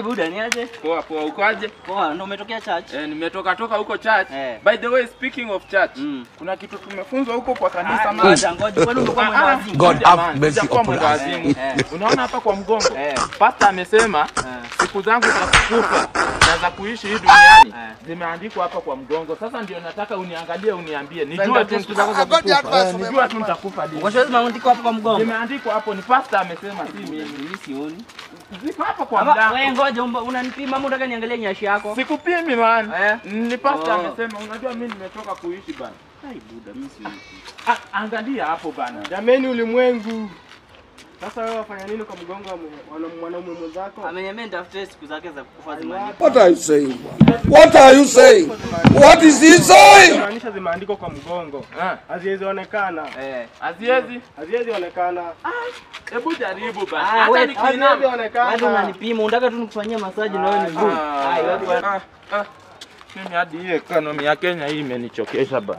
Buda ni aje? Poa poa, uko aje? Poa, ndio umetokea church? Nimetoka huko church. By the way, speaking of church, kuna kitu tumefunzwa huko kwa kanisa mama. Ngoja, kwani umekuwa mwenda wazimu? God have mercy upon us. Unaona hapa kwa mgongo? Pastor amesema siku zangu za kukufa na za kuishi hii duniani zimeandikwa hapa kwa mgongo. Sasa ndio nataka uniangalie uniambie. Nijue tu siku zangu za kukufa. Nijue tu nitakufa lini. Kwa sababu zimeandikwa hapa kwa mgongo. Zimeandikwa hapo, ni pastor amesema, si mimi sioni. Ziko hapa kwa mlango. Wewe ngoja unanipima ama unataka niangalie nyashi yako? Sikupimi man. Ni pastor amesema, unajua mimi nimetoka kuishi bana. Hai Buda, mimi sioni. Angalia hapo bana. Jameni ulimwengu. Sasa wewe wafanya nini kwa mgongo wa mwanaume mwenzako? Amenyemea nitafute siku zake za kukufa zimeandikwa. What are you saying? What are you saying? What is he saying? Maanisha zimeandikwa kwa mgongo. Haziwezi onekana. Haziwezi onekana. Hebu jaribu bana. Hata haziwezi onekana. Wewe unanipima, unataka tu nikufanyie massage na wewe ni ngumu. Mimi hadi hii economy ya Kenya hii imenichokesha bana.